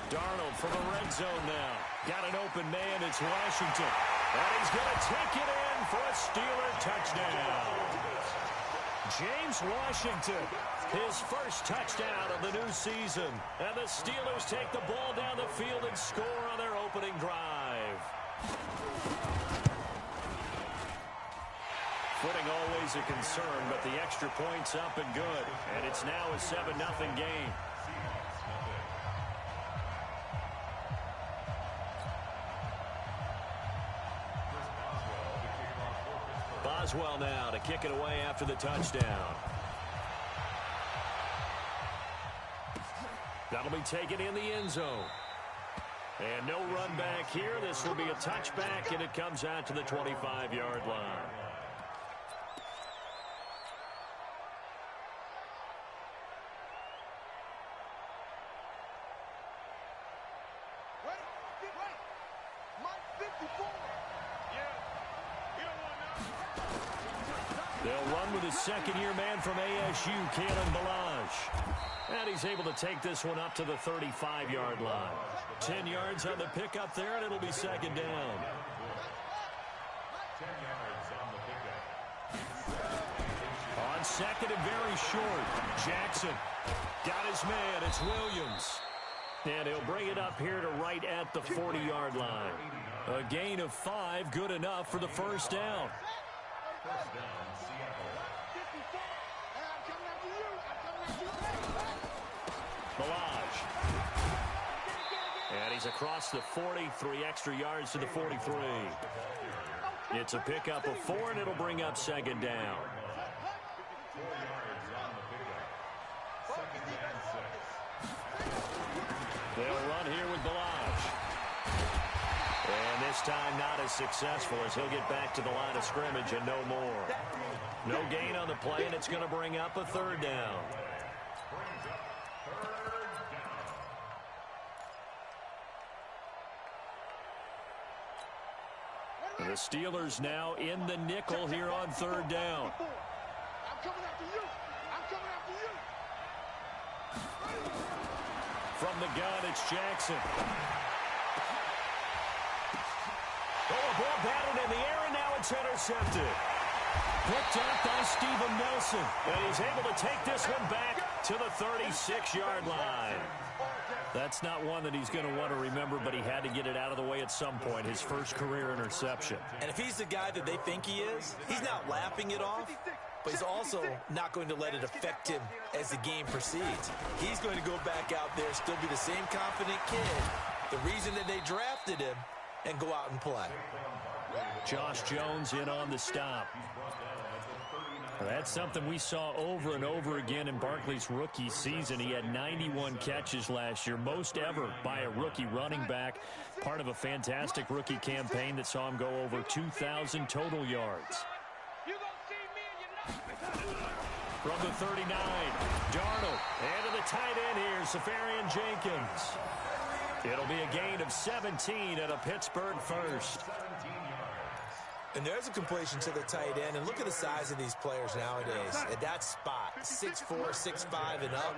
Darnold from the red zone now. Got an open man. It's Washington. And he's going to take it in for a Steeler touchdown. James Washington, his first touchdown of the new season. And the Steelers take the ball down the field and score on their opening drive. Footing always a concern, but the extra point's up and good. And it's now a 7-0 game. Boswell now to kick it away after the touchdown. That'll be taken in the end zone. And no run back here. This will be a touchback, and it comes out to the 25-yard line. They'll run with his second-year man from ASU, Kalen Ballage. And he's able to take this one up to the 35-yard line. 10 yards on the pickup there, and it'll be second down. On second and very short, Jackson got his man. It's Williams. And he'll bring it up here to right at the 40-yard line. A gain of 5, good enough for the first down. First down, Seattle. Ballage. And he's across the 40, 3 extra yards to the 43. It's a pickup of 4, and it'll bring up second down. 4 yards on the pickup. Second down, 6. They'll run here with Ballage. And this time not as successful as he'll get back to the line of scrimmage and no more. No gain on the play, and it's going to bring up a third down. The Steelers now in the nickel here on third down. I'm coming after you. I'm coming after you. From the gun, it's Jackson. Oh, a ball batted in the air, and now it's intercepted. Picked up by Steven Nelson. And he's able to take this one back to the 36-yard line. That's not one that he's going to want to remember, but he had to get it out of the way at some point, his first career interception. And if he's the guy that they think he is, he's not laughing it off, but he's also not going to let it affect him as the game proceeds. He's going to go back out there, still be the same confident kid, the reason that they drafted him, and go out and play. Josh Jones in on the stop. That's something we saw over and over again in Barkley's rookie season. He had 91 catches last year, most ever by a rookie running back, part of a fantastic rookie campaign that saw him go over 2,000 total yards. From the 39, Darnold, and to the tight end here, Safarian Jenkins. It'll be a gain of 17 and a Pittsburgh first. And there's a completion to the tight end. And look at the size of these players nowadays. At that spot, 6'4", 6'5", and up.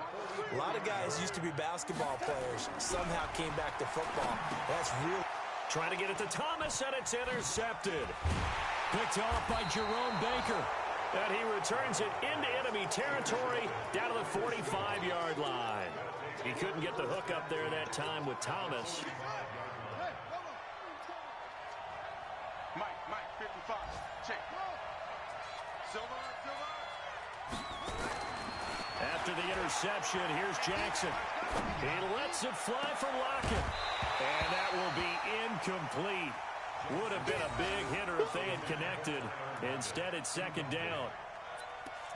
A lot of guys used to be basketball players. Somehow came back to football. That's real. Trying to get it to Thomas, and it's intercepted. Picked off by Jerome Baker. And he returns it into enemy territory down to the 45-yard line. He couldn't get the hook up there that time with Thomas. Mike, 55. Check. Silver. After the interception, here's Jackson. He lets it fly from Lockett. And that will be incomplete. Would have been a big hitter if they had connected. Instead, it's second down.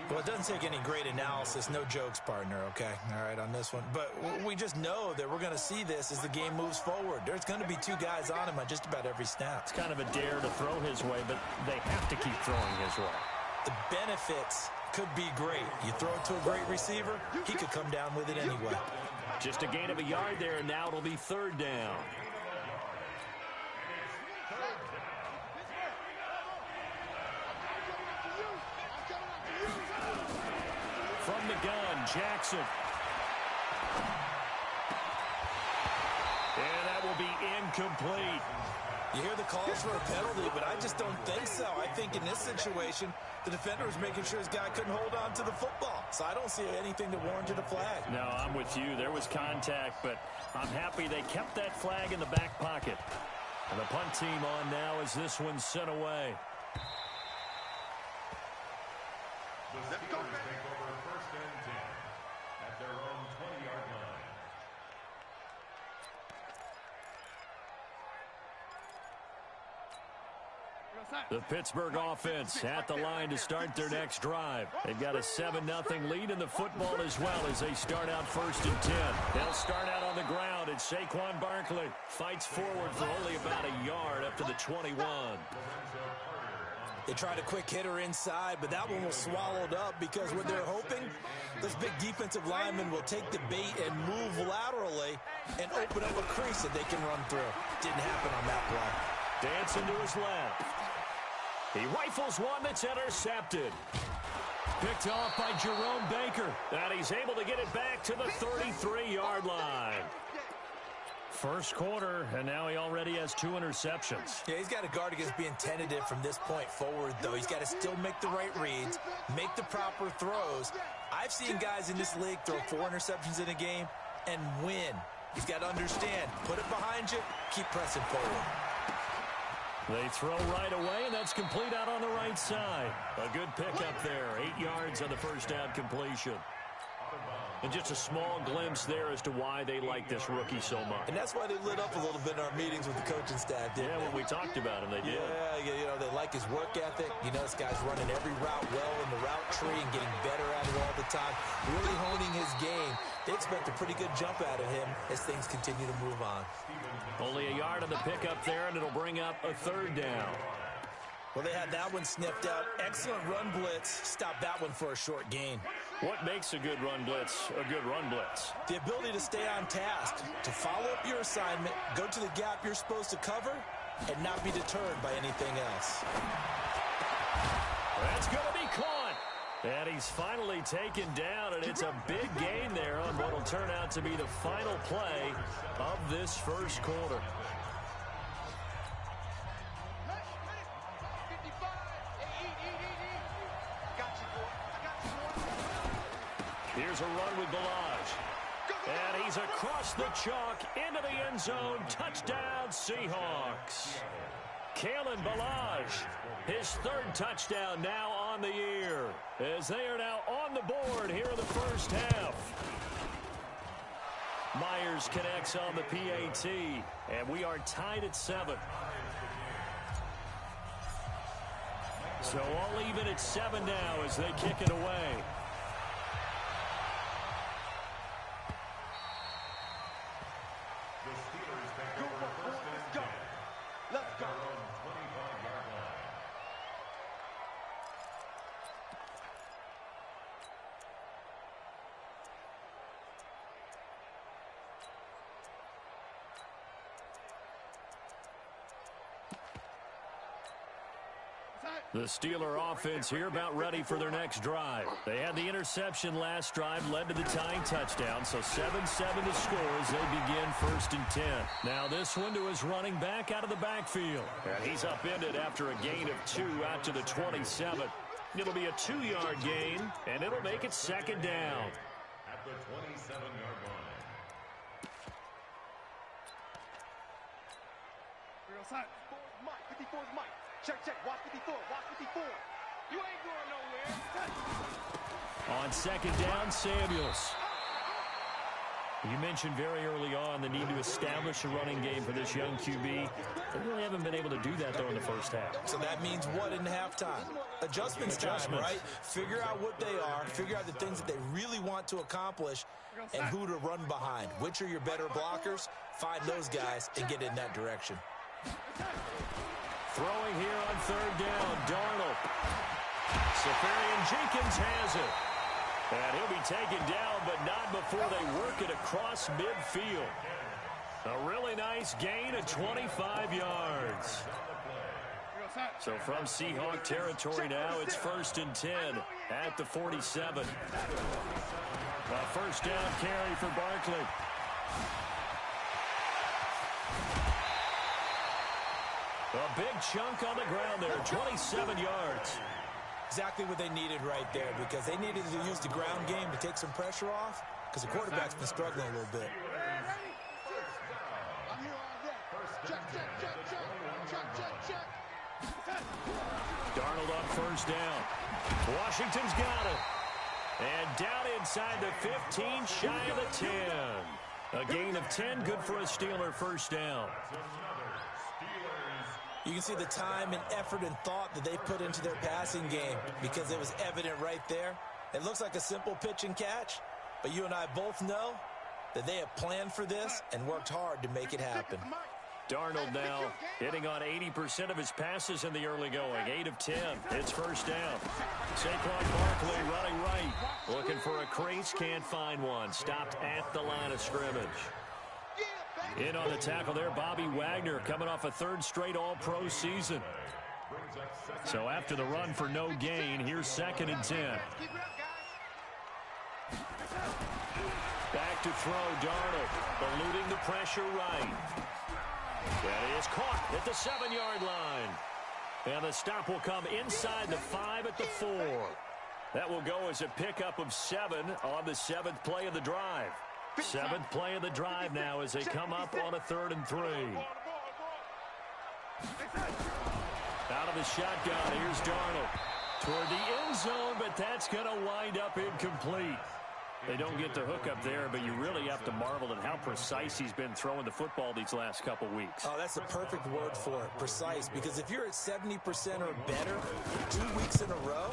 Well, it doesn't take any great analysis. No jokes, partner, okay? All right, on this one. But we just know that we're going to see this as the game moves forward. There's going to be 2 guys on him on just about every snap. It's kind of a dare to throw his way, but they have to keep throwing his way. The benefits could be great. You throw it to a great receiver, he could come down with it anyway. Just a gain of a yard there, and now it'll be third down. From the gun, Jackson. incomplete. You hear the calls for a penalty, but I just don't think so. I think in this situation, the defender was making sure his guy couldn't hold on to the football. So I don't see anything that warranted a flag. No, I'm with you. There was contact, but I'm happy they kept that flag in the back pocket. And the punt team on now as this one's sent away. The Steelers take over first and 10 at their own 20-yard line. The Pittsburgh offense at the line to start their next drive. They've got a 7-0 lead in the football as well as they start out first and 10. They'll start out on the ground, and Saquon Barkley fights forward for only about a yard up to the 21. They tried a quick hitter inside, but that one was swallowed up because what they're hoping, those big defensive linemen will take the bait and move laterally and open up a crease that they can run through. Didn't happen on that play. Dancing to his left. He rifles one that's intercepted. Picked off by Jerome Baker. And he's able to get it back to the 33-yard line. First quarter, and now he already has 2 interceptions. Yeah, he's got to guard against being tentative from this point forward, though. He's got to still make the right reads, make the proper throws. I've seen guys in this league throw 4 interceptions in a game and win. He's got to understand, put it behind you, keep pressing forward. They throw right away, and that's complete out on the right side. A good pickup there. 8 yards on the first down completion. And just a small glimpse there as to why they like this rookie so much. And that's why they lit up a little bit in our meetings with the coaching staff, didn't they? When we talked about him, they did. Yeah, you know, they like his work ethic. You know, this guy's running every route well in the route tree and getting better at it all the time, really honing his game. They expect a pretty good jump out of him as things continue to move on. Only a yard on the pickup there, and it'll bring up a 3rd down. Well, they had that one sniffed out. Excellent run blitz. Stop that one for a short gain. What makes a good run blitz a good run blitz? The ability to stay on task, to follow up your assignment, go to the gap you're supposed to cover, and not be deterred by anything else. That's going to be caught. And he's finally taken down, and it's a big gain there on what will turn out to be the final play of this first quarter. Here's a run with Ballage. And he's across the chalk into the end zone. Touchdown, Seahawks. Kalen Ballage, his 3rd touchdown now on the year, as they are now on the board here in the first half. Myers connects on the PAT, and we are tied at 7. So all even at 7 now as they kick it away. The Steeler offense here about ready for their next drive. They had the interception last drive, led to the tying touchdown, so 7-7 to score as they begin first and 10. Now this one to his running back out of the backfield. And he's upended after a gain of 2 out to the 27. It'll be a 2-yard gain, and it'll make it 2nd down. At the 27-yard line. Real side. 54's Mike. Check, watch 54, watch 54. You ain't going nowhere. On 2nd down, Samuels. You mentioned very early on the need to establish a running game for this young QB. They really haven't been able to do that, though, in the first half. So that means what in halftime? Adjustments time, right? Figure out what they are, figure out the things that they really want to accomplish, and who to run behind. Which are your better blockers? Find those guys and get in that direction. Throwing here on 3rd down, Darnold. Safarian Jenkins has it. And he'll be taken down, but not before they work it across midfield. A really nice gain of 25 yards. So from Seahawk territory now, it's 1st and 10 at the 47. A 1st down carry for Barkley. A big chunk on the ground there, 27 yards. Exactly what they needed right there, because they needed to use the ground game to take some pressure off, because the quarterback's been struggling a little bit. I'm here all day. Check. Darnold on first down. Washington's got it. And down inside the 15, shy of the 10. A gain of 10, good for a Steeler first down. You can see the time and effort and thought that they put into their passing game, because it was evident right there. It looks like a simple pitch and catch, but you and I both know that they have planned for this and worked hard to make it happen. Darnold now hitting on 80% of his passes in the early going. 8 of 10. It's first down. Saquon Barkley running right. Looking for a crease. Can't find one. Stopped at the line of scrimmage. In on the tackle there, Bobby Wagner coming off a third straight All-Pro season. So after the run for no gain, here's 2nd and 10. Back to throw, Darnold. Eluding the pressure right. That is caught at the 7-yard line. And the stop will come inside the 5 at the 4. That will go as a pickup of 7 on the 7th play of the drive. 7th play of the drive now as they come up on a 3rd and 3. Out of the shotgun, here's Darnold. Toward the end zone, but that's going to wind up incomplete. They don't get the hook up there, but you really have to marvel at how precise he's been throwing the football these last couple weeks. Oh, that's the perfect word for it, precise, because if you're at 70% or better 2 weeks in a row,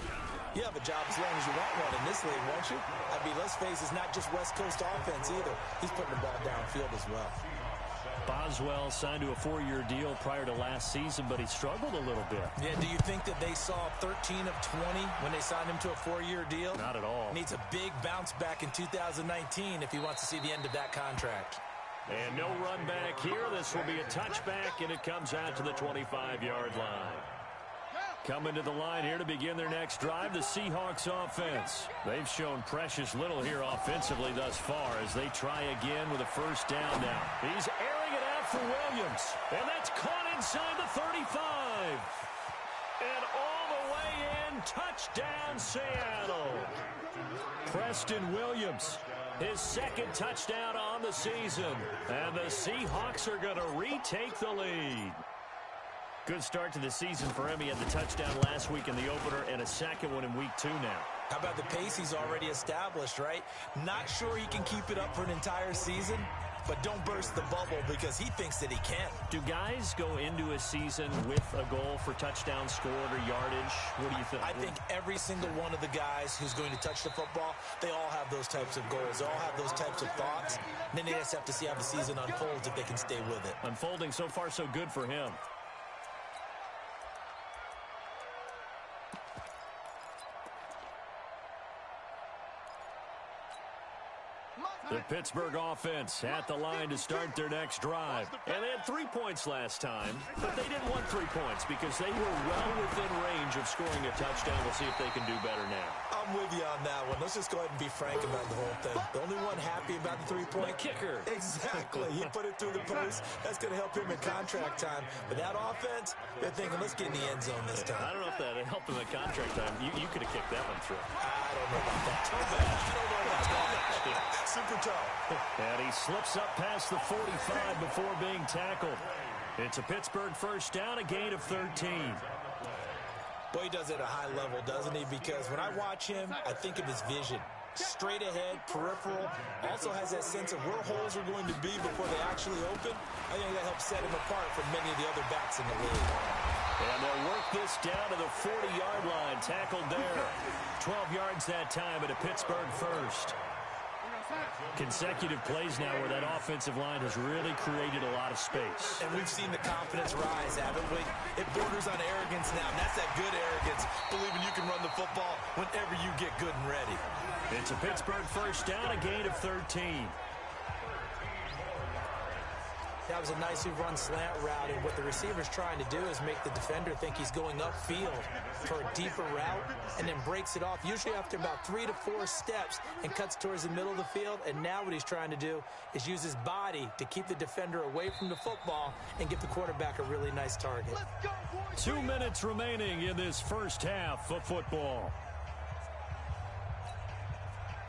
you have a job as long as you want one in this league, won't you? I mean, let's face it, it's not just West Coast offense either. He's putting the ball downfield as well. Boswell signed to a 4-year deal prior to last season, but he struggled a little bit. Yeah, do you think that they saw 13 of 20 when they signed him to a 4-year deal? Not at all. Needs a big bounce back in 2019 if he wants to see the end of that contract. And no run back here. This will be a touchback, and it comes out to the 25-yard line. Coming to the line here to begin their next drive, the Seahawks offense. They've shown precious little here offensively thus far as they try again with a first down now. He's airing it out for Williams, and that's caught inside the 35. And all the way in, touchdown Seattle. Preston Williams, his 2nd touchdown on the season, and the Seahawks are going to retake the lead. Good start to the season for him. He had the touchdown last week in the opener and a 2nd one in week 2 now. How about the pace he's already established, right? Not sure he can keep it up for an entire season, but don't burst the bubble because he thinks that he can. Do guys go into a season with a goal for touchdowns scored or yardage? What do you think? I think every single one of the guys who's going to touch the football, they all have those types of goals. They all have those types of thoughts. And then they just have to see how the season unfolds if they can stay with it. Unfolding so far so good for him. The Pittsburgh offense at the line to start their next drive. And they had 3 points last time, but they didn't want 3 points because they were well within range of scoring a touchdown. We'll see if they can do better now. I'm with you on that one. Let's just go ahead and be frank about the whole thing. The only one happy about the 3-point kicker. Exactly. He put it through the post. That's going to help him in contract time. But that offense, they're thinking, let's get in the end zone this time. I don't know if that helped him at contract time. You could have kicked that one through. I don't know about that. I don't know about that. Super tough. And he slips up past the 45 before being tackled. It's a Pittsburgh first down, a gain of 13. Boy, he does it at a high level, doesn't he? Because when I watch him, I think of his vision. Straight ahead, peripheral, also has that sense of where holes are going to be before they actually open. I think that helps set him apart from many of the other backs in the league. And they'll work this down to the 40-yard line, tackled there. 12 yards that time at a Pittsburgh first. Consecutive plays now where that offensive line has really created a lot of space. And we've seen the confidence rise, haven't we? It borders on arrogance now, and that's that good arrogance, believing you can run the football whenever you get good and ready. It's a Pittsburgh first down, a gain of 13. That was a nicely run slant route, and what the receiver's trying to do is make the defender think he's going upfield for a deeper route and then breaks it off, usually after about 3 to 4 steps, and cuts towards the middle of the field. And now what he's trying to do is use his body to keep the defender away from the football and give the quarterback a really nice target. 2 minutes remaining in this first half of football.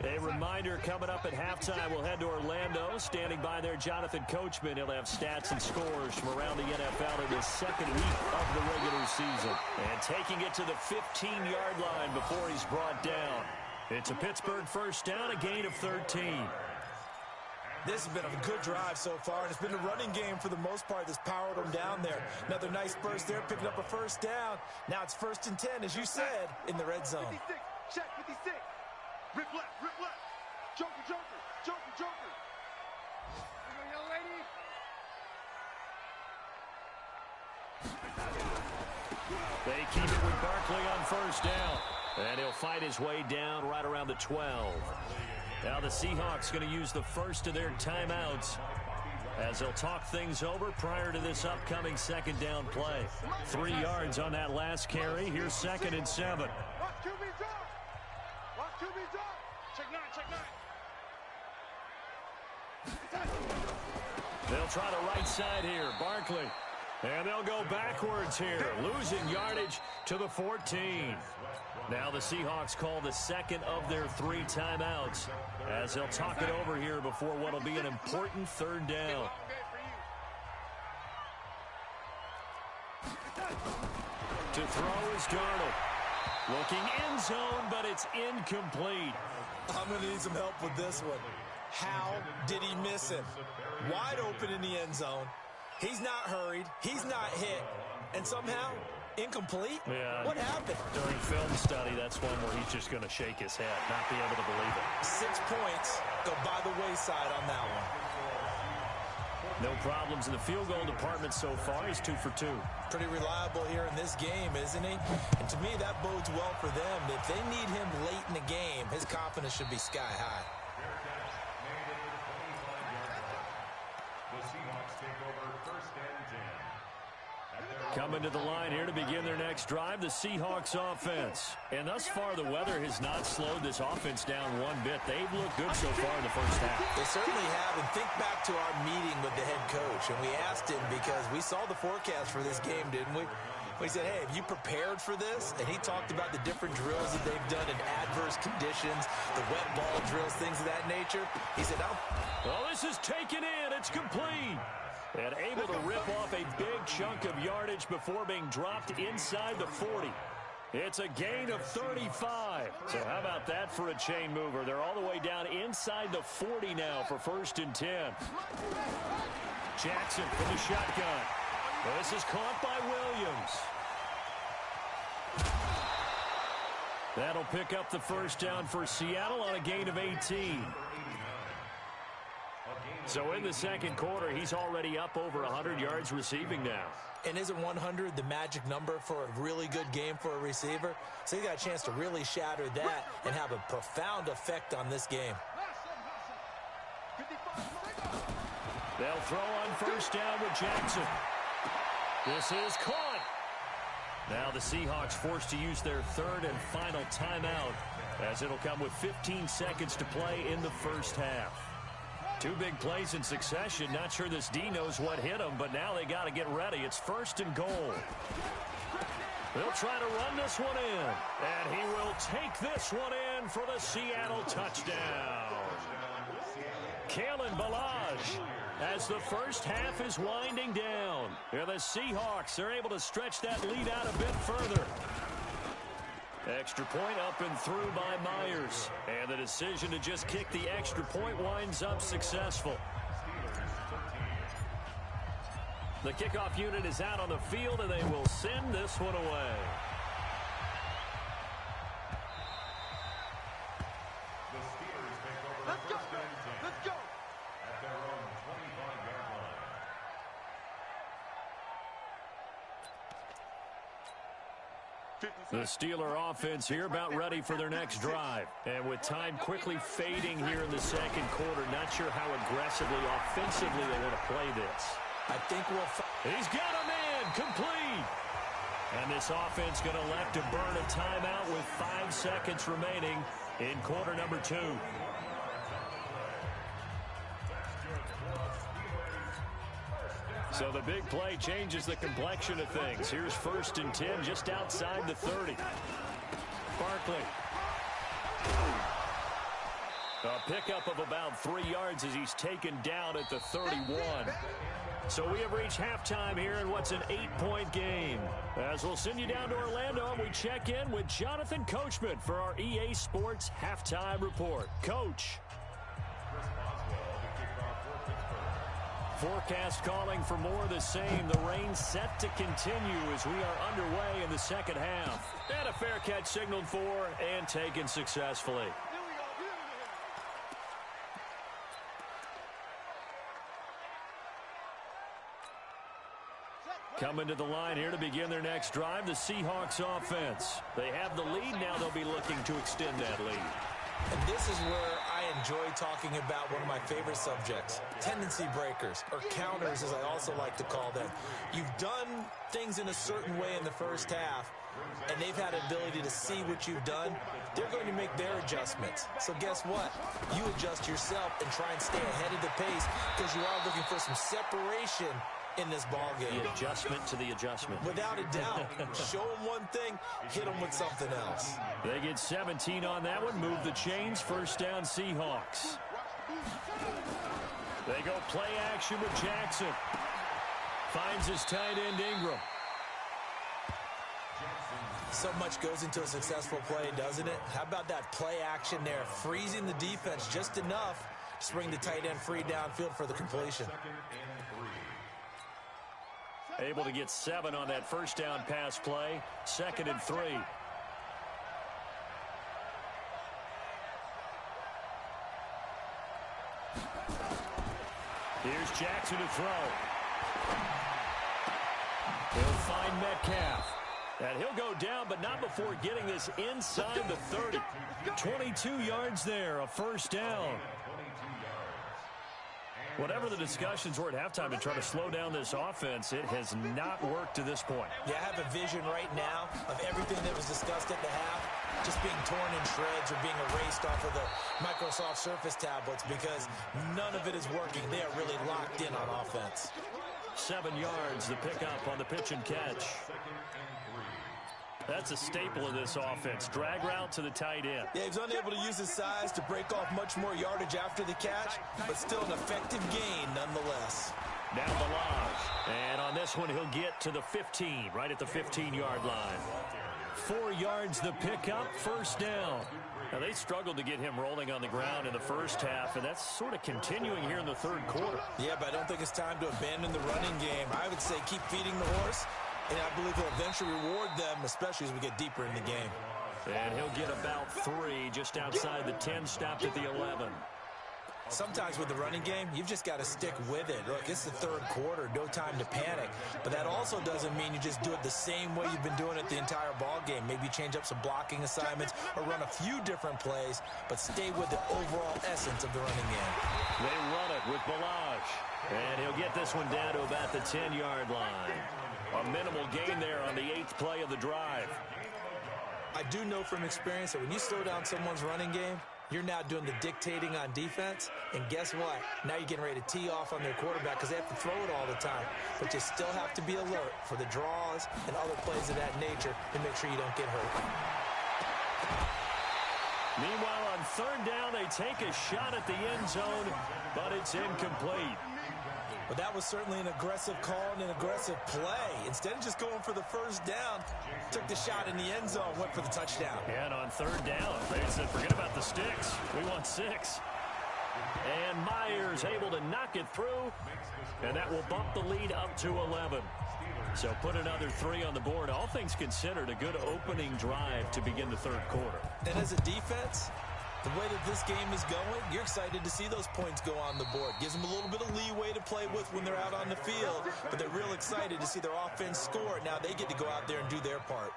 A reminder, coming up at halftime, we'll head to Orlando. Standing by there, Jonathan Coachman. He'll have stats and scores from around the NFL in the second week of the regular season. And taking it to the 15-yard line before he's brought down. It's a Pittsburgh first down, a gain of 13. This has been a good drive so far, and it's been a running game for the most part that's powered them down there. Another nice burst there, picking up a first down. Now it's 1st and 10, as you said, in the red zone. 56, check 56. Rip left, rip left. Joker, joker, joker, joker. Here you go, young lady. They keep it with Barkley on first down. And he'll fight his way down right around the 12. Now the Seahawks going to use the first of their timeouts as they'll talk things over prior to this upcoming second down play. 3 yards on that last carry. Here's 2nd and 7. Watch QB drop. Watch QB drop. Check 9, check 9. They'll try the right side here. Barkley. And they'll go backwards here, losing yardage to the 14. Now the Seahawks call the second of their 3 timeouts as they'll talk it over here before what will be an important 3rd down. To throw is Darnold. Looking end zone, but it's incomplete. I'm going to need some help with this one. How did he miss it? Wide open in the end zone. He's not hurried. He's not hit. And somehow, incomplete? Yeah. What happened? During film study, that's one where he's just going to shake his head, not be able to believe it. 6 points go by the wayside on that one. No problems in the field goal department so far. He's 2 for 2. Pretty reliable here in this game, isn't he? And to me, that bodes well for them. If they need him late in the game, his confidence should be sky high. The Seahawks take over 1st and 10. Coming to the line here to begin their next drive, the Seahawks offense. And thus far, the weather has not slowed this offense down one bit. They've looked good so far in the first half. They certainly have. And think back to our meeting with the head coach. And we asked him because we saw the forecast for this game, didn't we? We said, hey, have you prepared for this? And he talked about the different drills that they've done in adverse conditions, the wet ball drills, things of that nature. He said, oh. Well, this is taken in. It's complete. And able to rip off a big chunk of yardage before being dropped inside the 40. It's a gain of 35. So how about that for a chain mover? They're all the way down inside the 40 now for 1st and 10. Jackson for the shotgun. This is caught by Williams. That'll pick up the first down for Seattle on a gain of 18. So in the second quarter, he's already up over 100 yards receiving now. And isn't 100 the magic number for a really good game for a receiver? So he got a chance to really shatter that and have a profound effect on this game. They'll throw on first down with Jackson. This is caught. Now the Seahawks forced to use their 3rd and final timeout as it'll come with 15 seconds to play in the first half. 2 big plays in succession. Not sure this D knows what hit him, but now they got to get ready. It's 1st and goal. They'll try to run this one in, and he will take this one in for the Seattle touchdown. Kalen Ballage, as the first half is winding down. And the Seahawks are able to stretch that lead out a bit further. Extra point up and through by Myers. And the decision to just kick the extra point winds up successful. The kickoff unit is out on the field, and they will send this one away. The Steelers take over Let's go. 1st and 10 Let's go. at their own 25-yard line. The Steeler offense here about ready for their next drive. And with time quickly fading here in the second quarter, not sure how aggressively, offensively they want to play this. I think He's got a man complete. And this offense going to elect to burn a timeout with 5 seconds remaining in quarter number 2. So the big play changes the complexion of things. Here's 1st and 10 just outside the 30. Barkley. A pickup of about 3 yards as he's taken down at the 31. So we have reached halftime here in what's an 8-point game. As we'll send you down to Orlando, and we check in with Jonathan Coachman for our EA Sports Halftime Report. Coach. Forecast calling for more of the same. The rain set to continue as we are underway in the second half. And a fair catch signaled for and taken successfully. Coming to the line here to begin their next drive, the Seahawks offense. They have the lead. Now they'll be looking to extend that lead. And this is where I enjoy talking about one of my favorite subjects, tendency breakers, or counters as I also like to call them. You've done things in a certain way in the first half, and they've had the ability to see what you've done. They're going to make their adjustments. So guess what? You adjust yourself and try and stay ahead of the pace because you are looking for some separation in this ball game. The adjustment to the adjustment. Without a doubt. Show them one thing, hit them with something else. They get 17 on that one. Move the chains. 1st down, Seahawks. They go play action with Jackson. Finds his tight end, Ingram. So much goes into a successful play, doesn't it? How about that play action there? Freezing the defense just enough to bring the tight end free downfield for the completion. Able to get 7 on that 1st down pass play. 2nd and 3. Here's Jackson to throw. He'll find Metcalf. And he'll go down, but not before getting this inside the 30. 22 yards there, a 1st down. Whatever the discussions were at halftime to try to slow down this offense, it has not worked to this point. Yeah, I have a vision right now of everything that was discussed at the half just being torn in shreds or being erased off of the Microsoft Surface tablets because none of it is working. They are really locked in on offense. 7 yards, the pickup on the pitch and catch. That's a staple of this offense. Drag route to the tight end. Yeah, he's unable to use his size to break off much more yardage after the catch, but still an effective gain nonetheless. Now Balaj. And on this one, he'll get to the 15, right at the 15-yard line. 4 yards the pickup, 1st down. Now, they struggled to get him rolling on the ground in the first half, and that's sort of continuing here in the 3rd quarter. Yeah, but I don't think it's time to abandon the running game. I would say keep feeding the horse. And I believe he'll eventually reward them, especially as we get deeper in the game. And he'll get about 3 just outside the 10, stopped at the 11. Sometimes with the running game, you've just got to stick with it. Look, it's the 3rd quarter, no time to panic. But that also doesn't mean you just do it the same way you've been doing it the entire ball game. Maybe change up some blocking assignments or run a few different plays, but stay with the overall essence of the running game. They run it with Balaj. And he'll get this one down to about the 10-yard line. A minimal gain there on the 8th play of the drive. I do know from experience that when you slow down someone's running game, you're now doing the dictating on defense. And guess what? Now you're getting ready to tee off on their quarterback because they have to throw it all the time. But you still have to be alert for the draws and other plays of that nature to make sure you don't get hurt. Meanwhile, on 3rd down, they take a shot at the end zone, but it's incomplete. But that was certainly an aggressive call and an aggressive play. Instead of just going for the 1st down, took the shot in the end zone, went for the touchdown. Yeah, and on 3rd down, they said, forget about the sticks. We want 6. And Myers able to knock it through, and that will bump the lead up to 11. So put another 3 on the board. All things considered, a good opening drive to begin the 3rd quarter. And as a defense, the way that this game is going, you're excited to see those points go on the board. Gives them a little bit of leeway to play with when they're out on the field, but they're real excited to see their offense score. Now they get to go out there and do their part.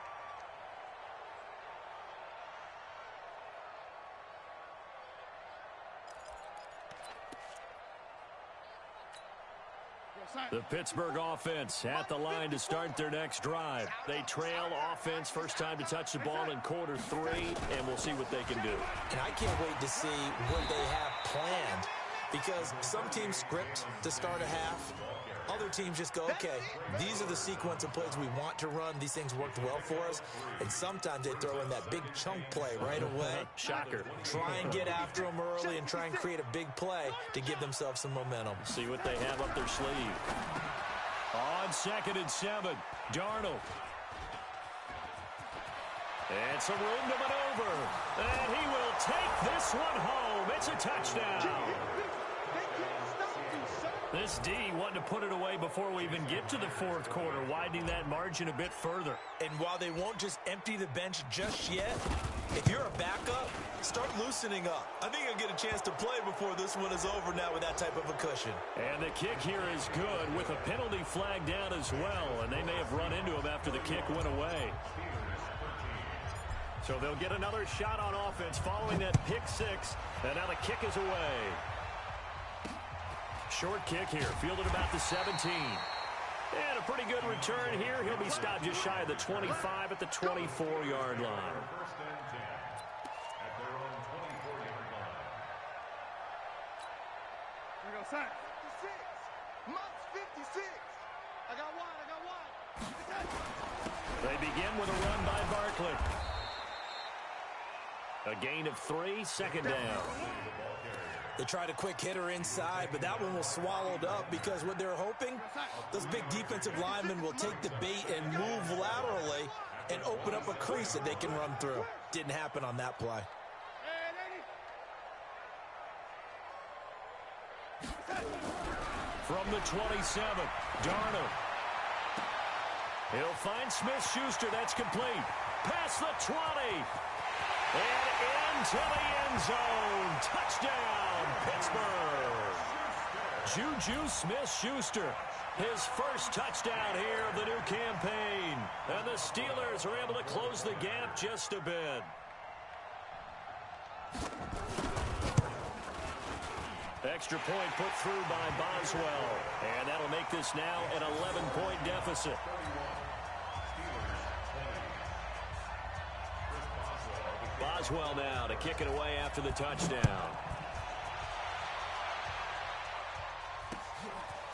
The Pittsburgh offense at the line to start their next drive. They trail offense, first time to touch the ball in quarter 3, and we'll see what they can do. And I can't wait to see what they have planned, because some teams script to start a half. Other teams just go, okay, these are the sequence of plays we want to run. These things worked well for us. And sometimes they throw in that big chunk play right away. Shocker. Try and get after them early and try and create a big play to give themselves some momentum. See what they have up their sleeve. On 2nd and 7, Darnold. And some room to maneuver. And he will take this one home. It's a touchdown. This D wanted to put it away before we even get to the 4th quarter, widening that margin a bit further. And while they won't just empty the bench just yet, if you're a backup, start loosening up. I think I'll get a chance to play before this one is over now with that type of a cushion. And the kick here is good with a penalty flag down as well, and they may have run into him after the kick went away. So they'll get another shot on offense following that pick 6, and now the kick is away. Short kick here, fielded about the 17. And a pretty good return here. He'll be stopped just shy of the 25 at the 24-yard line. First and 10 at their own 24-yard line. Here we go, son. 56. Mott's 56. I got wide. They begin with a run by Barkley. A gain of 3, 2nd down. They tried a quick hitter inside, but that one was swallowed up because what they're hoping, those big defensive linemen will take the bait and move laterally and open up a crease that they can run through. Didn't happen on that play. From the 27, Darnold. He'll find Smith-Schuster. That's complete. Past the 20. And into the end zone. Touchdown, Pittsburgh. Juju Smith-Schuster. His first touchdown here of the new campaign. And the Steelers are able to close the gap just a bit. Extra point put through by Boswell. And that'll make this now an 11-point deficit. Boswell now to kick it away after the touchdown.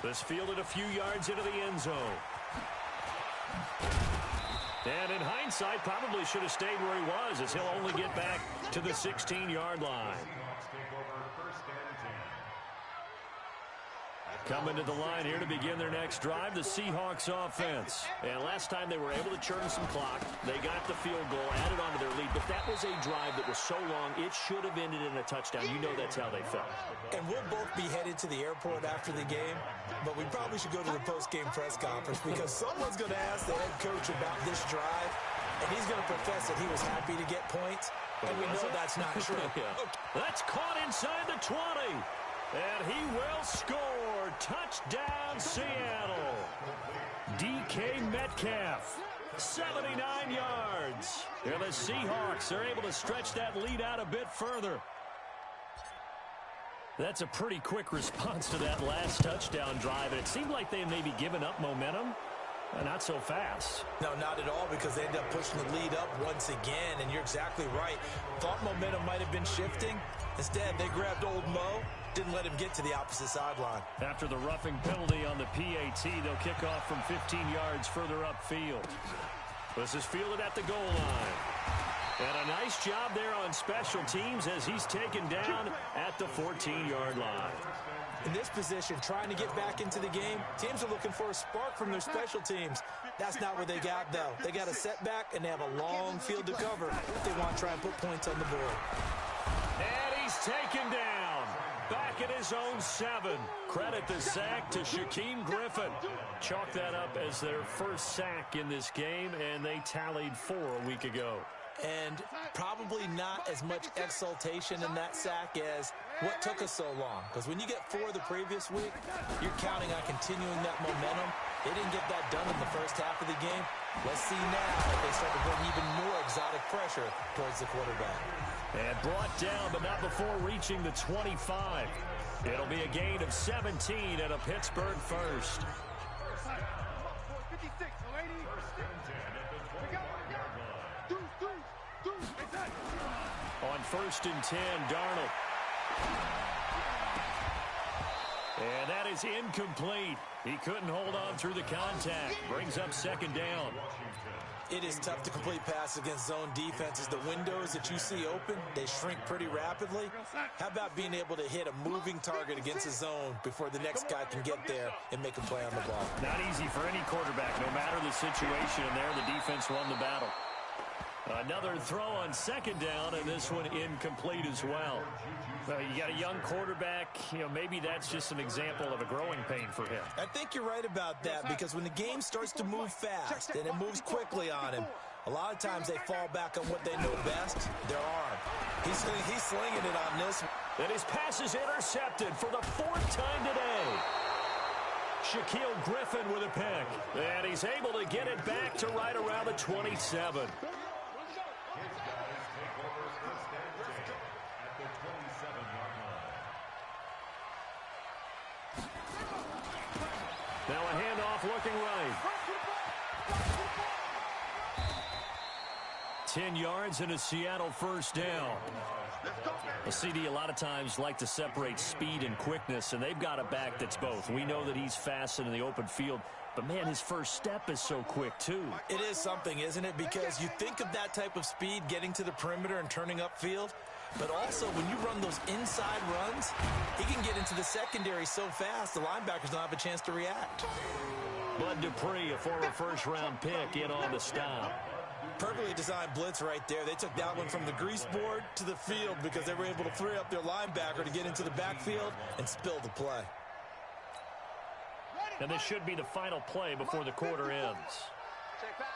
This fielded a few yards into the end zone. And in hindsight, probably should have stayed where he was, as he'll only get back to the 16-yard line. Coming to the line here to begin their next drive, the Seahawks offense. And last time they were able to churn some clock, they got the field goal, added on to their lead. But that was a drive that was so long, it should have ended in a touchdown. You know that's how they felt. And we'll both be headed to the airport after the game, but we probably should go to the post-game press conference because someone's going to ask the head coach about this drive, and he's going to profess that he was happy to get points, and we know that's not true. Yeah. That's caught inside the 20. And he will score. Touchdown, Seattle. DK Metcalf, 79 yards. And the Seahawks are able to stretch that lead out a bit further. That's a pretty quick response to that last touchdown drive. And it seemed like they had maybe given up momentum. Not so fast. No, not at all, because they ended up pushing the lead up once again. And you're exactly right. Thought momentum might have been shifting. Instead, they grabbed old Mo. Didn't let him get to the opposite sideline. After the roughing penalty on the PAT, they'll kick off from 15 yards further upfield. This is fielded at the goal line. And a nice job there on special teams as he's taken down at the 14-yard line. In this position, trying to get back into the game, teams are looking for a spark from their special teams. That's not what they got, though. They got a setback, and they have a long field to cover if they want to try and put points on the board. And he's taken down. Back at his own 7. Credit the sack to Shaquem Griffin. Chalk that up as their first sack in this game, and they tallied 4 a week ago. And probably not as much exultation in that sack as what took us so long. Because when you get 4 the previous week, you're counting on continuing that momentum. They didn't get that done in the first half of the game. Let's see now if they start to bring even more exotic pressure towards the quarterback. And brought down, but not before reaching the 25. It'll be a gain of 17 and a Pittsburgh first. 56, lady. On 1st and 10, Darnold. And that is incomplete. He couldn't hold on through the contact. Brings up 2nd down. It is tough to complete passes against zone defenses. The windows that you see open, they shrink pretty rapidly. How about being able to hit a moving target against a zone before the next guy can get there and make a play on the ball? Not easy for any quarterback, no matter the situation. And there, the defense won the battle. Another throw on 2nd down, and this one incomplete as well. You got a young quarterback, maybe that's just an example of a growing pain for him. I think you're right about that, because when the game starts to move fast and it moves quickly on him, a lot of times they fall back on what they know best, their arm. He's slinging it on this. And his pass is intercepted for the 4th time today. Shaquille Griffin with a pick. And he's able to get it back to right around the 27. Now a handoff looking right. 10 yards and a Seattle 1st down. A CD a lot of times like to separate speed and quickness, and they've got a back that's both. We know that he's fast in the open field, but, man, his first step is so quick, too. It is something, isn't it? Because you think of that type of speed getting to the perimeter and turning upfield, but also when you run those inside runs, he can get into the secondary so fast the linebackers don't have a chance to react. Bud Dupree, a former 1st-round pick, in on the stop. Perfectly designed blitz right there. They took that one from the grease board to the field because they were able to free up their linebacker to get into the backfield and spill the play. And this should be the final play before the quarter ends. Check pass.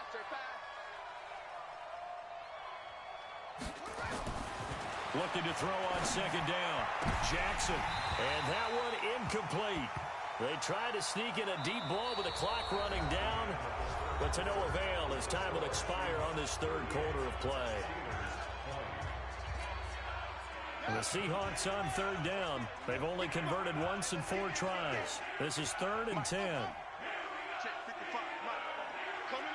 Looking to throw on 2nd down. Jackson. And that one incomplete. They tried to sneak in a deep ball with the clock running down, but to no avail as time will expire on this 3rd quarter of play. And the Seahawks on 3rd down. They've only converted once in 4 tries. This is 3rd and 10. Check 55, Mike. Coming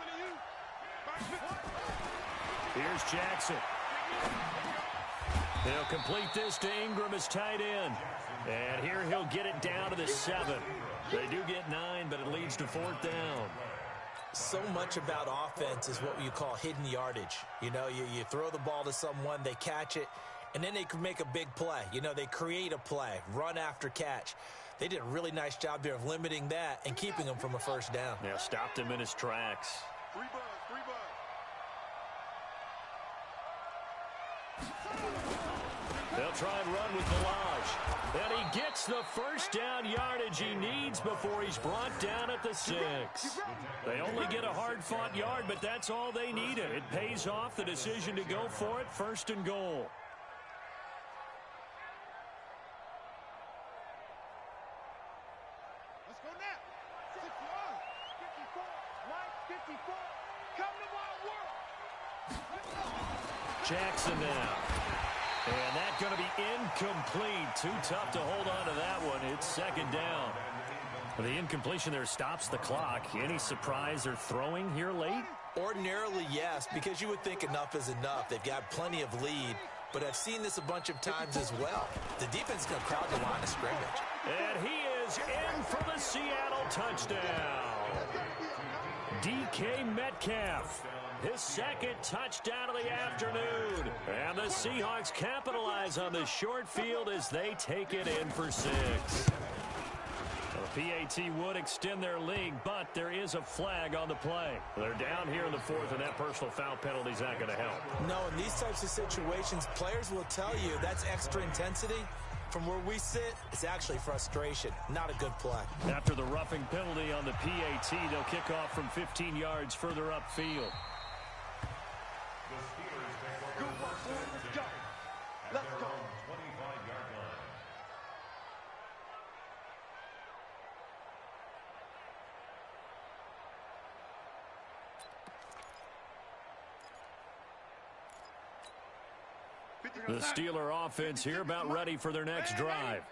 to you. Here's Jackson. He'll complete this to Ingram as tight end. And here he'll get it down to the 7. They do get 9, but it leads to 4th down. So much about offense is what you call hidden yardage. You throw the ball to someone, they catch it, and then they can make a big play. They create a play, run after catch. They did a really nice job there of limiting that and keeping him from a 1st down. Yeah, stopped him in his tracks. Free buzz. They'll try and run with Balaj. And he gets the 1st down yardage he needs before he's brought down at the 6. They only get a hard-fought yard, but that's all they needed. It pays off the decision to go for it, 1st and goal. Let's go now. 54. Mike, 54. Come to my world. Jackson now. And that's going to be incomplete. Too tough to hold on to that one. It's 2nd down. The incompletion there stops the clock. Any surprise they're throwing here late? Ordinarily, yes, because you would think enough is enough. They've got plenty of lead, but I've seen this a bunch of times as well. The defense is going to crowd the line of scrimmage. And he is in for the Seattle touchdown. DK Metcalf. His 2nd touchdown of the afternoon. And the Seahawks capitalize on the short field as they take it in for 6. The PAT would extend their lead, but there is a flag on the play. They're down here in the 4th, and that personal foul penalty is not going to help. No, in these types of situations, players will tell you that's extra intensity. From where we sit, it's actually frustration, not a good play. After the roughing penalty on the PAT, they'll kick off from 15 yards further upfield. Let's go. 25-yard line. The Steeler offense here about ready for their next drive.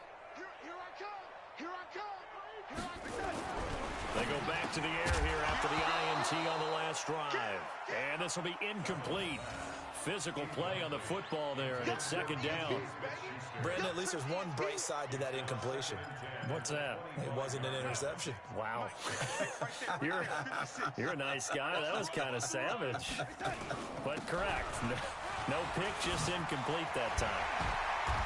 They go back to the air here after the INT on the last drive. And this will be incomplete. Physical play on the football there, and it's second down. Brandon, at least there's one bright side to that incompletion. What's that? It wasn't an interception. Wow. You're a nice guy. That was kind of savage. But correct. No pick, just incomplete that time.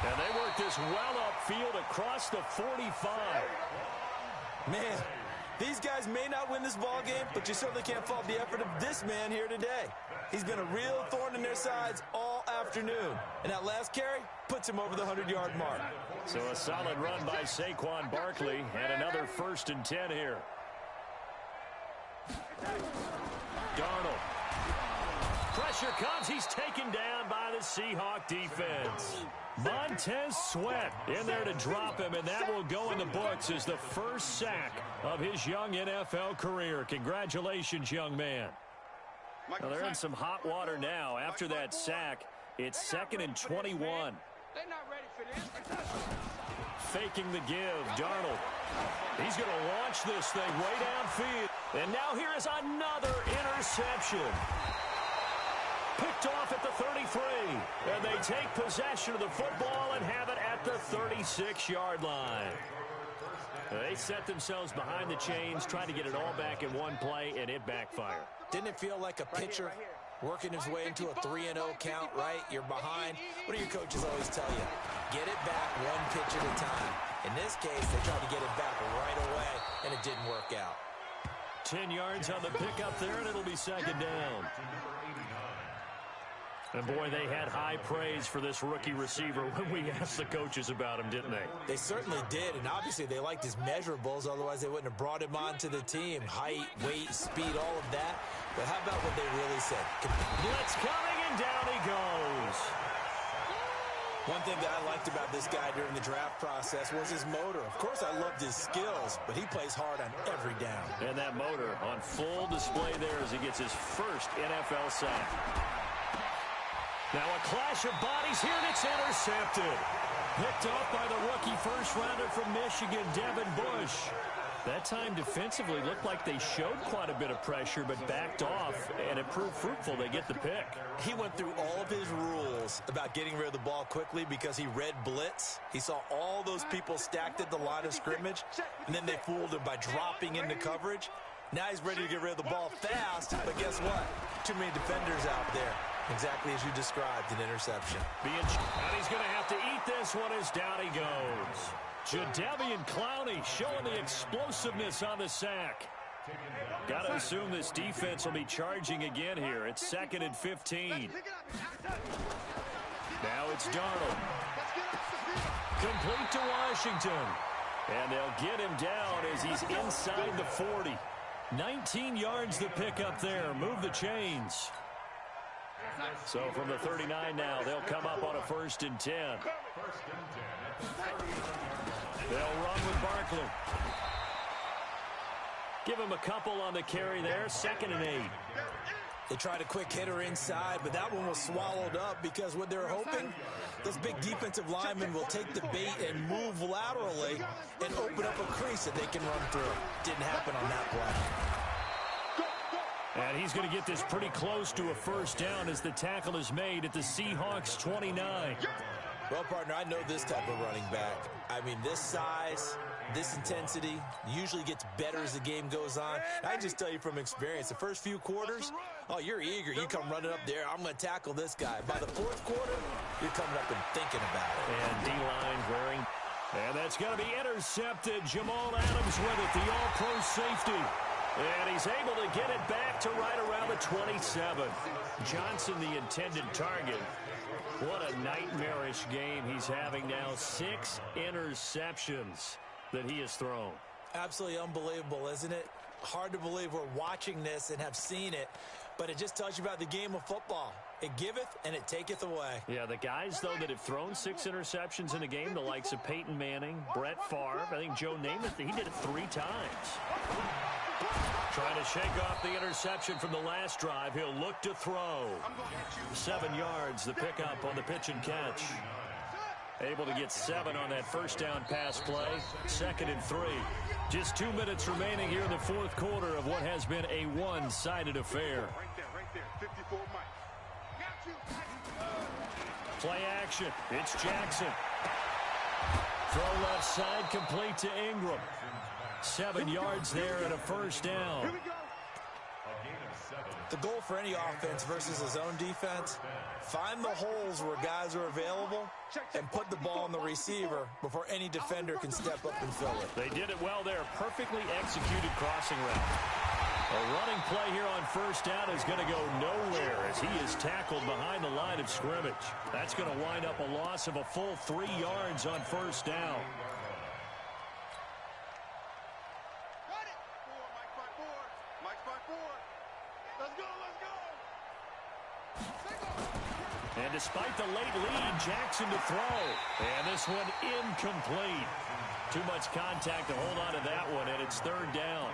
And they work this well upfield across the 45. Man, these guys may not win this ball game, but you certainly can't fault the effort of this man here today. He's been a real thorn in their sides all afternoon. And that last carry puts him over the 100-yard mark. So a solid run by Saquon Barkley and another 1st and 10 here. Darnold. Pressure comes. He's taken down by the Seahawk defense. Montez Sweat in there to drop him, and that will go in the books as the first sack of his young NFL career. Congratulations, young man. Well, they're in some hot water now. After that sack, it's 2nd and 21. They're not ready for this. Faking the give, Darnold. He's going to launch this thing way downfield. And now here is another interception. Picked off at the 33. And they take possession of the football and have it at the 36-yard line. They set themselves behind the chains, trying to get it all back in one play, and it backfired. Didn't it feel like a pitcher working his way into a 3-0 count, right? You're behind. What do your coaches always tell you? Get it back one pitch at a time. In this case, they tried to get it back right away, and it didn't work out. 10 yards on the pickup there, and it'll be second down. And, boy, they had high praise for this rookie receiver when we asked the coaches about him, didn't they? They certainly did, and obviously they liked his measurables. Otherwise, they wouldn't have brought him onto the team. Height, weight, speed, all of that. But how about what they really said? Blitz coming, and down he goes. One thing that I liked about this guy during the draft process was his motor. Of course, I loved his skills, but he plays hard on every down. And that motor on full display there as he gets his first NFL sack. Now a clash of bodies here, and it's intercepted. Picked off by the rookie first-rounder from Michigan, Devin Bush. That time defensively looked like they showed quite a bit of pressure, but backed off, and it proved fruitful. They get the pick. He went through all of his rules about getting rid of the ball quickly because he read blitz. He saw all those people stacked at the line of scrimmage, and then they fooled him by dropping into coverage. Now he's ready to get rid of the ball fast, but guess what? Too many defenders out there. Exactly as you described, an interception. And he's going to have to eat this one as down he goes. Jadeveon Clowney showing the explosiveness on the sack. Got to assume this defense will be charging again here. It's 2nd and 15. Now it's Darnold. Complete to Washington. And they'll get him down as he's inside the 40. 19 yards the pickup there. Move the chains. So from the 39 now, they'll come up on a 1st and 10. They'll run with Barkley. Give him a couple on the carry there. 2nd and 8. They tried a quick hitter inside, but that one was swallowed up because what they're hoping, those big defensive linemen will take the bait and move laterally and open up a crease that they can run through. Didn't happen on that play. And he's going to get this pretty close to a 1st down as the tackle is made at the Seahawks 29. Well, partner, I know this type of running back. I mean, this size, this intensity usually gets better as the game goes on. I can just tell you from experience, the first few quarters, oh, you're eager. You come running up there, I'm going to tackle this guy. By the 4th quarter, you're coming up and thinking about it. And D-line wearing. And that's going to be intercepted. Jamal Adams with it, the all-pro safety. And he's able to get it back to right around the 27. Johnson, the intended target. What a nightmarish game he's having now. 6 interceptions that he has thrown. Absolutely unbelievable, isn't it? Hard to believe we're watching this and have seen it, but it just tells you about the game of football. It giveth and it taketh away. Yeah, the guys, though, that have thrown 6 interceptions in a game, the likes of Peyton Manning, Brett Favre, I think Joe Namath, he did it 3 times. Trying to shake off the interception from the last drive. He'll look to throw. 7 yards, the pickup on the pitch and catch. Able to get 7 on that first down pass play. 2nd and 3. Just 2 minutes remaining here in the fourth quarter of what has been a one-sided affair. Right there. 54 Mike. Play action. It's Jackson. Throw left side, complete to Ingram. 7 yards there and a first down. Here we go. The goal for any offense versus his own defense, find the holes where guys are available and put the ball on the receiver before any defender can step up and fill it. They did it well there. Perfectly executed crossing route. A running play here on first down is going to go nowhere as he is tackled behind the line of scrimmage. That's going to wind up a loss of a full 3 yards on first down. Got it. 4, Mike 5-4. Mike 5-4. Let's go, let's go. And despite the late lead, Jackson to throw. And this one incomplete. Too much contact to hold on to that one, and it's 3rd down.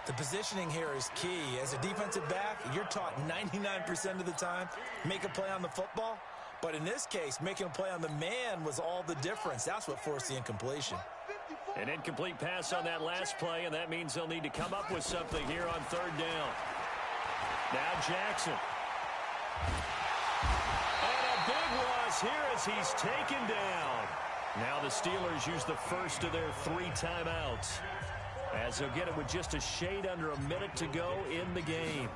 The positioning here is key. As a defensive back, you're taught 99% of the time, make a play on the football. But in this case, making a play on the man was all the difference. That's what forced the incompletion. An incomplete pass on that last play, and that means they'll need to come up with something here on 3rd down. Now Jackson. And a big loss here as he's taken down. Now the Steelers use the first of their 3 timeouts, as they'll get it with just a shade under a minute to go in the game.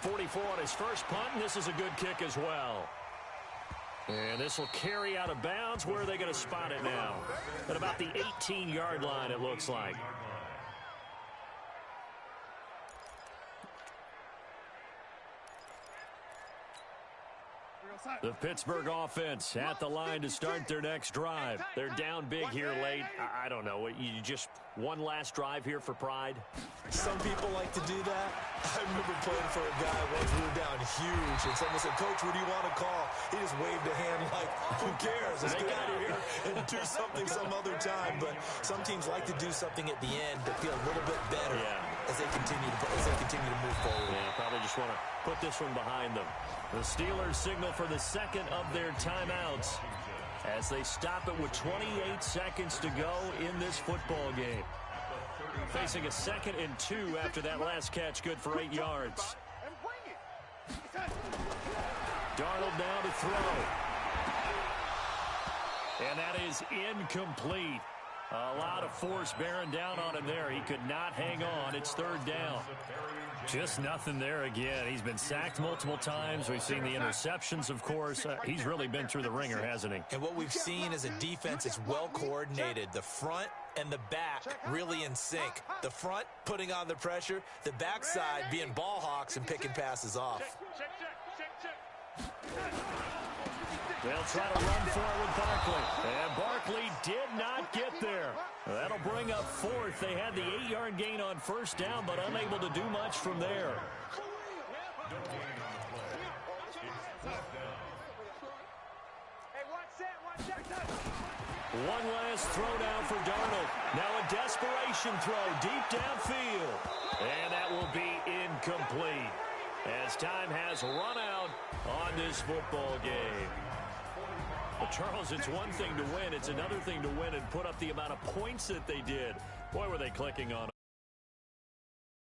44 on his first punt, and this is a good kick as well. And this will carry out of bounds. Where are they going to spot it now? At about the 18-yard line, it looks like. The Pittsburgh offense at the line to start their next drive. They're down big here late. I don't know. You just one last drive here for pride? Some people like to do that. I remember playing for a guy once we were down huge, and someone said, "Coach, what do you want to call?" He just waved a hand like, who cares? Let's get out of here and do something some other time. But some teams like to do something at the end to feel a little bit better as they continue to move forward. Yeah, probably just want to put this one behind them. The Steelers signal for the second of their timeouts as they stop it with 28 seconds to go in this football game. Facing a 2nd and 2 after that last catch, good for 8 yards. Darnold now to throw. And that is incomplete. A lot of force bearing down on him there. He could not hang on. It's 3rd down. Just nothing there again. He's been sacked multiple times. We've seen the interceptions, of course. He's really been through the ringer, hasn't he? And what we've seen is a defense that's well coordinated. The front and the back really in sync. The front putting on the pressure. The backside being ball hawks and picking passes off. They'll try to run for it with Barkley. And Barkley did not get there. That'll bring up 4th. They had the 8-yard gain on first down, but unable to do much from there. One last throw down for Darnold. Now a desperation throw deep downfield. And that will be incomplete, as time has run out on this football game. Well, Charles, it's one thing to win. It's another thing to win and put up the amount of points that they did. Boy, were they clicking on it.